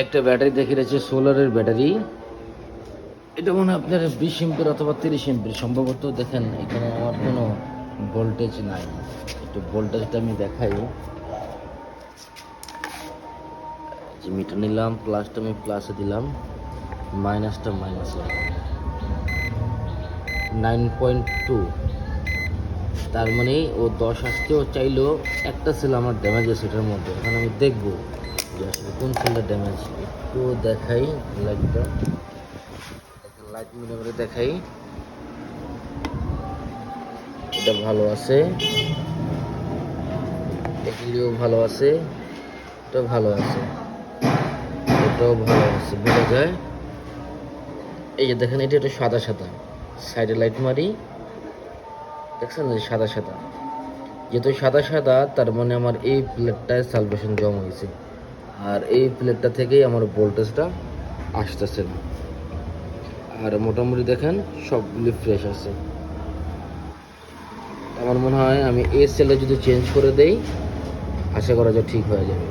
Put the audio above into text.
একটা ব্যাটারি দেখে রয়েছে, সোলারের ব্যাটারি। এটা মনে হয় আপনার 20 এমপির অথবা 30 এমপির সম্ভবত। দেখেন এখানে আমার কোনো ভোল্টেজ নাই, একটু ভোল্টেজটা আমি দেখাই। যে মিটার নিলাম, প্লাসটা আমি প্লাসে দিলাম, মাইনাসটা মাইনাসে, 9.2। তার মানে ও 10 আসতেও চাইলেও একটা সেল আমার ড্যামেজ আছে এটার মধ্যে। এখন আমি দেখবো যে আসলে কোন সেলটা ড্যামেজ। একটু দেখাই লাইটটা, দেখেন লাইট মিলে করে দেখাই। এটা ভালো আছে, এগুলিও ভালো আছে, এটাও ভালো আছে, এটাও ভালো আছে, বোঝা যায়। এই যে দেখেন এটা সাদা সাদা, সাইডে লাইট মারি, দেখছেন যে সাদা সাদা। যেহেতু সাদা সাদা তার মানে আমার এই প্লেটটায় সালভেশন জমা হয়েছে, আর এই প্লেটটা থেকেই আমার ভোল্টেজটা আসতেছে না। আর মোটামুটি দেখেন সবগুলি ফ্রেশ আছে। আমার মনে হয় আমি এই সেলে যদি চেঞ্জ করে দেই, আশা করা যায় ঠিক হয়ে যাবে।